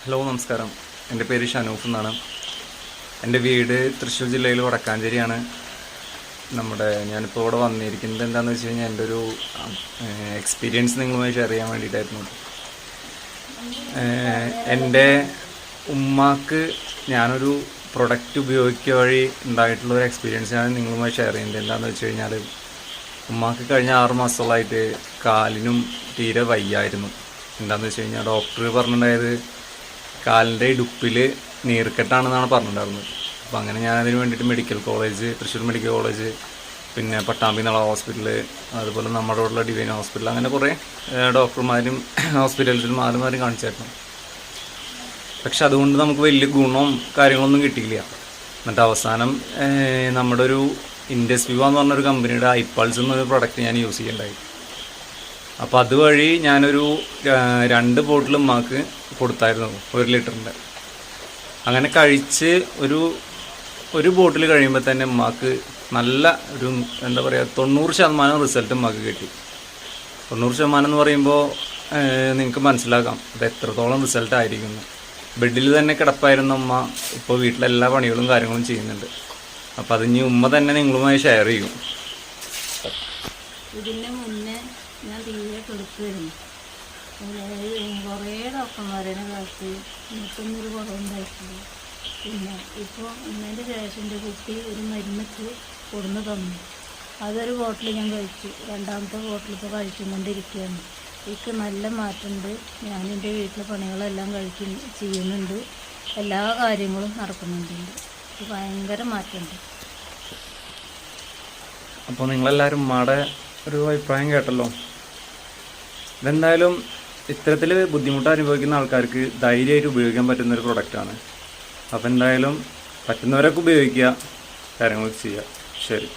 Hello നമസ്കാരം. എൻ്റെ പേര് ഷനൂഫ് എന്നാണ്. എൻ്റെ വീട് തൃശ്ശൂർ ജില്ലയിൽ വടക്കാഞ്ചേരിയാണ്. ഞാനിപ്പോൾ ഇവിടെ വന്നിരിക്കുന്നത് എന്താണെന്ന് വെച്ച് കഴിഞ്ഞാൽ എൻ്റെ ഒരു എക്സ്പീരിയൻസ് നിങ്ങളുമായി ഷെയർ ചെയ്യാൻ വേണ്ടിയിട്ടായിരുന്നു. എൻ്റെ ഉമ്മാക്ക് ഞാനൊരു പ്രൊഡക്റ്റ് ഉപയോഗിക്കുക വഴി ഉണ്ടായിട്ടുള്ളൊരു എക്സ്പീരിയൻസ് ഞാൻ നിങ്ങളുമായി ഷെയർ ചെയ്യുന്നത്. എന്താണെന്ന് വെച്ച് കഴിഞ്ഞാൽ ഉമ്മാക്ക് കഴിഞ്ഞ 6 മാസത്തോളമായിട്ട് കാലിനും തീരെ വയ്യായിരുന്നു. എന്താണെന്ന് വെച്ച് കഴിഞ്ഞാൽ ഡോക്ടർ പറഞ്ഞിട്ടുണ്ടായത് കാലിൻ്റെ ഇടുപ്പിൽ നീർക്കെട്ടാണെന്നാണ് പറഞ്ഞിട്ടുണ്ടായിരുന്നത്. അപ്പോൾ അങ്ങനെ ഞാനതിന് വേണ്ടിയിട്ട് medical college, Thrissur medical college, പിന്നെ പട്ടാമ്പി നള ഹോസ്പിറ്റൽ, അതുപോലെ നമ്മുടെ ഉള്ള ഡിവൈൻ ഹോസ്പിറ്റൽ, അങ്ങനെ കുറേ ഡോക്ടർമാരും ഹോസ്പിറ്റൽസിലും മാറുമാരും കാണിച്ചായിരുന്നു. പക്ഷെ അതുകൊണ്ട് നമുക്ക് വലിയ ഗുണവും കാര്യങ്ങളൊന്നും കിട്ടിയില്ല. എന്നിട്ട് അവസാനം നമ്മുടെ ഒരു ഇൻഡസ് വിവ എന്ന് പറഞ്ഞൊരു കമ്പനിയുടെ ഐപ്പൾസ് എന്നൊരു പ്രൊഡക്റ്റ് ഞാൻ യൂസ് ചെയ്യണ്ടായി. അപ്പോൾ അതുവഴി ഞാനൊരു 2 ബോട്ടിൽ ഉമ്മാക്ക് കൊടുത്തായിരുന്നു, 1 ലിറ്ററിൻ്റെ. അങ്ങനെ കഴിച്ച് ഒരു ബോട്ടിൽ കഴിയുമ്പോൾ തന്നെ ഉമ്മാക്ക് നല്ല ഒരു 90% റിസൾട്ട് ഉമ്മാക്ക് കിട്ടി. 90% എന്ന് പറയുമ്പോൾ നിങ്ങൾക്ക് മനസ്സിലാക്കാം അത് എത്രത്തോളം റിസൾട്ട് ആയിരിക്കുന്നു. ബെഡിൽ തന്നെ കിടപ്പായിരുന്ന ഉമ്മ ഇപ്പോൾ വീട്ടിലെല്ലാ പണികളും കാര്യങ്ങളും ചെയ്യുന്നുണ്ട്. അപ്പോൾ അത് ഇനി ഉമ്മ തന്നെ നിങ്ങളുമായി ഷെയർ ചെയ്യും. ഇതിന് മുന്നേ ഞാൻ തീരെ കൊടുക്കുമായിരുന്നു. കുറേ ഡോക്ടർമാരെ കാലത്ത് എനിക്കൊന്നും ഒരു കുറവുണ്ടായിട്ടില്ല. പിന്നെ ഇപ്പോൾ ഇന്നതിൻ്റെ ശേഷം എൻ്റെ കുട്ടി ഒരു മരുന്നൊക്കെ കൊടുന്ന് തന്നു. അതൊരു ബോട്ടിൽ ഞാൻ കഴിച്ചു. 2ാമത്തെ ബോട്ടിൽ ഇപ്പോൾ കഴിച്ചുകൊണ്ടിരിക്കുകയാണ്. എനിക്ക് നല്ല മാറ്റമുണ്ട്. ഞാനെൻ്റെ വീട്ടിലെ പണികളെല്ലാം ചെയ്യുന്നുണ്ട്. എല്ലാ കാര്യങ്ങളും നടക്കുന്നുണ്ട്. ഇത് ഭയങ്കര മാറ്റമുണ്ട്. അപ്പോൾ നിങ്ങളെല്ലാവരും ഉമ്മയുടെ ഒരു അഭിപ്രായം കേട്ടല്ലോ. ഇതെന്തായാലും ഇത്തരത്തിൽ ബുദ്ധിമുട്ട് അനുഭവിക്കുന്ന ആൾക്കാർക്ക് ധൈര്യമായിട്ട് ഉപയോഗിക്കാൻ പറ്റുന്നൊരു പ്രൊഡക്റ്റാണ്. അപ്പോൾ എന്തായാലും പറ്റുന്നവരൊക്കെ ഉപയോഗിക്കുക, കാര്യങ്ങൾ ചെയ്യുക. ശരി.